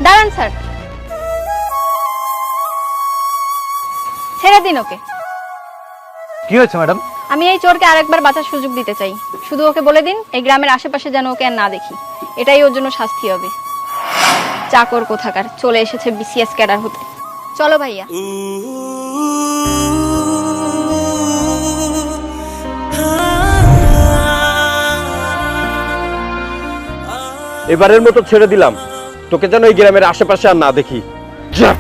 দাঁড়ান স্যার, ছেড়ে দিন ওকে। কি হয়েছে ম্যাডাম? আমি এই চোরকে আরেকবার বাঁচার সুযোগ দিতে চাই। শুধু ওকে বলে দিন এই গ্রামের আশেপাশে যেন ওকে আর না দেখি, এটাই ওর জন্য শাস্তি হবে। চাকর কোথাকার চলে এসেছে বিসিএস ক্যাডার হতে। চলো ভাইয়া। এবারের মতো ছেড়ে দিলাম, তোকে যেন এই গ্রামের আশেপাশে আর না দেখি। যা।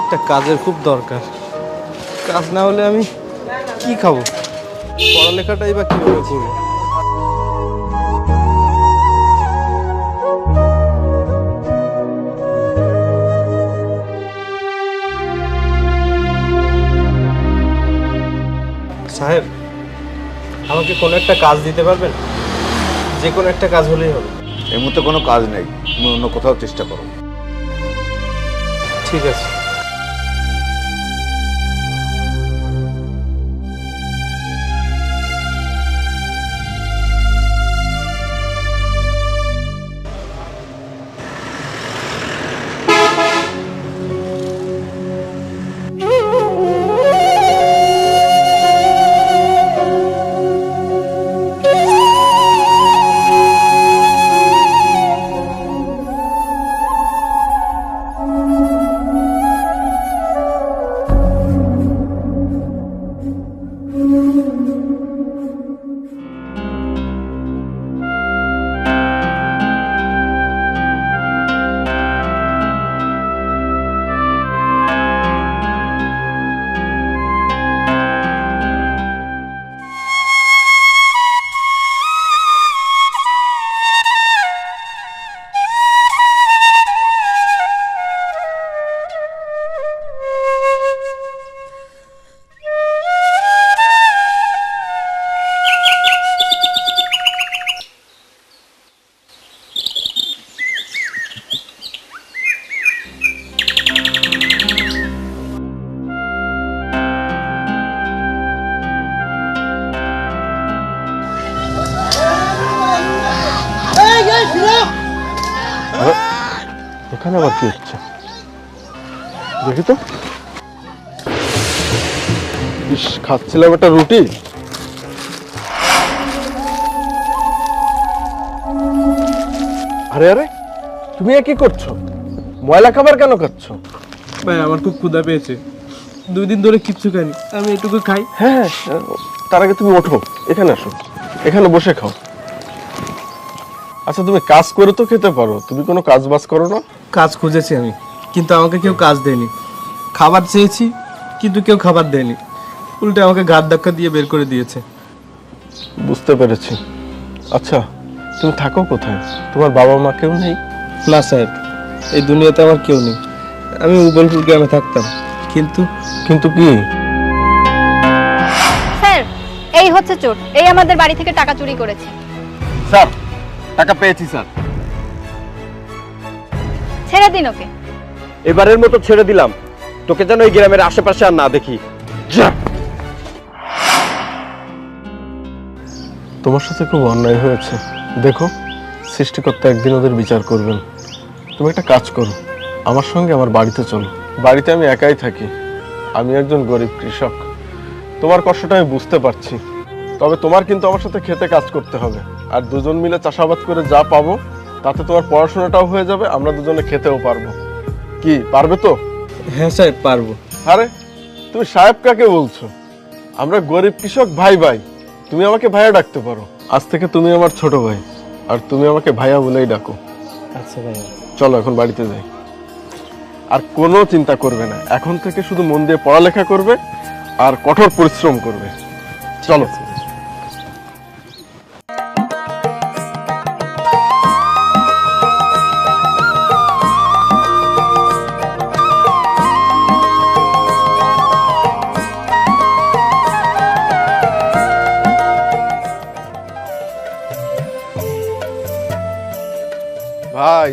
একটা কাজের খুব দরকার, কাজ না হলে আমি কি খাবো? পড়ালেখাটাই বা কিভাবে করবো? সাহেব, আমাকে কোনো একটা কাজ দিতে পারবেন? যে কোনো একটা কাজ হলেই হবে। এই মুহূর্তে কোনো কাজ নেই, তুমি অন্য কোথাও চেষ্টা করো। ঠিক আছে। এখানে আবার কি হচ্ছে দেখি তো। ইস, খাচ্ছিলাম একটা রুটি। আরে আরে, তুমি কি করছো? ময়লা খাবার কেন খাচ্ছ? ভাই, আমার খুব ক্ষুধা পেয়েছে, 2 দিন ধরে কিচ্ছু খাইনি, আমি এটুকু খাই। হ্যাঁ, তার আগে তুমি ওঠো, এখানে আসো, এখানে বসে খাও। আচ্ছা, তুমি কাজ করে তো খেতে পারো, তুমি কোনো কাজ বাজ করো না? কাজ খুঁজেছি আমি, কিন্তু আমাকে কেউ কাজ দেয়নি। খাবার চেয়েছি, কিন্তু কেউ খাবার দেয়নি, উল্টে আমাকে ঘাট ধাক্কা দিয়ে বের করে দিয়েছে। বুঝতে পেরেছি। আচ্ছা, তুমি থাকো কোথায়? তোমার বাবা মা কেউ নেই? না সাহেব, এই দুনিয়াতে আমার কেউ নেই। আমি উবলপুর গ্রামে থাকতাম, কিন্তু কিন্তু কি? স্যার, এই হচ্ছে চোর, এই আমাদের বাড়ি থেকে টাকা চুরি করেছে। স্যার, টাকা পেয়েছি স্যার। ছেড়ে দিন ওকে। এবারের মতো ছেড়ে দিলাম, তোকে যেন এই গ্রামের আশেপাশে আর না দেখি। যা। তোমার সাথে খুব অন্যায় হয়েছে। দেখো, সৃষ্টিকর্তা একদিন ওদের বিচার করবেন। তুমি একটা কাজ করো, আমার সঙ্গে আমার বাড়িতে চলো। বাড়িতে আমি একাই থাকি, আমি একজন গরিব কৃষক। তোমার কষ্টটা আমি বুঝতে পারছি, তবে তোমার কিন্তু আমার সাথে খেতে কাজ করতে হবে। আর দুজন মিলে চাষাবাদ করে যা পাবো তাতে তোমার পড়াশোনাটাও হয়ে যাবে, আমরা দুজনে খেতেও পারবো। কি, পারবে তো? হ্যাঁ সাহেব, পারবো। আরে, তুমি সাহেব কাকে বলছো? আমরা গরিব কৃষক ভাই ভাই, তুমি আমাকে ভাইয়া ডাকতে পারো। আজ থেকে তুমি আমার ছোট ভাই, আর তুমি আমাকে ভাইয়া বলেই ডাকো। আচ্ছা ভাইয়া। চলো এখন বাড়িতে যাই। আর কোনো চিন্তা করবে না, এখন থেকে শুধু মন দিয়ে পড়ালেখা করবে আর কঠোর পরিশ্রম করবে। চলো। ভাই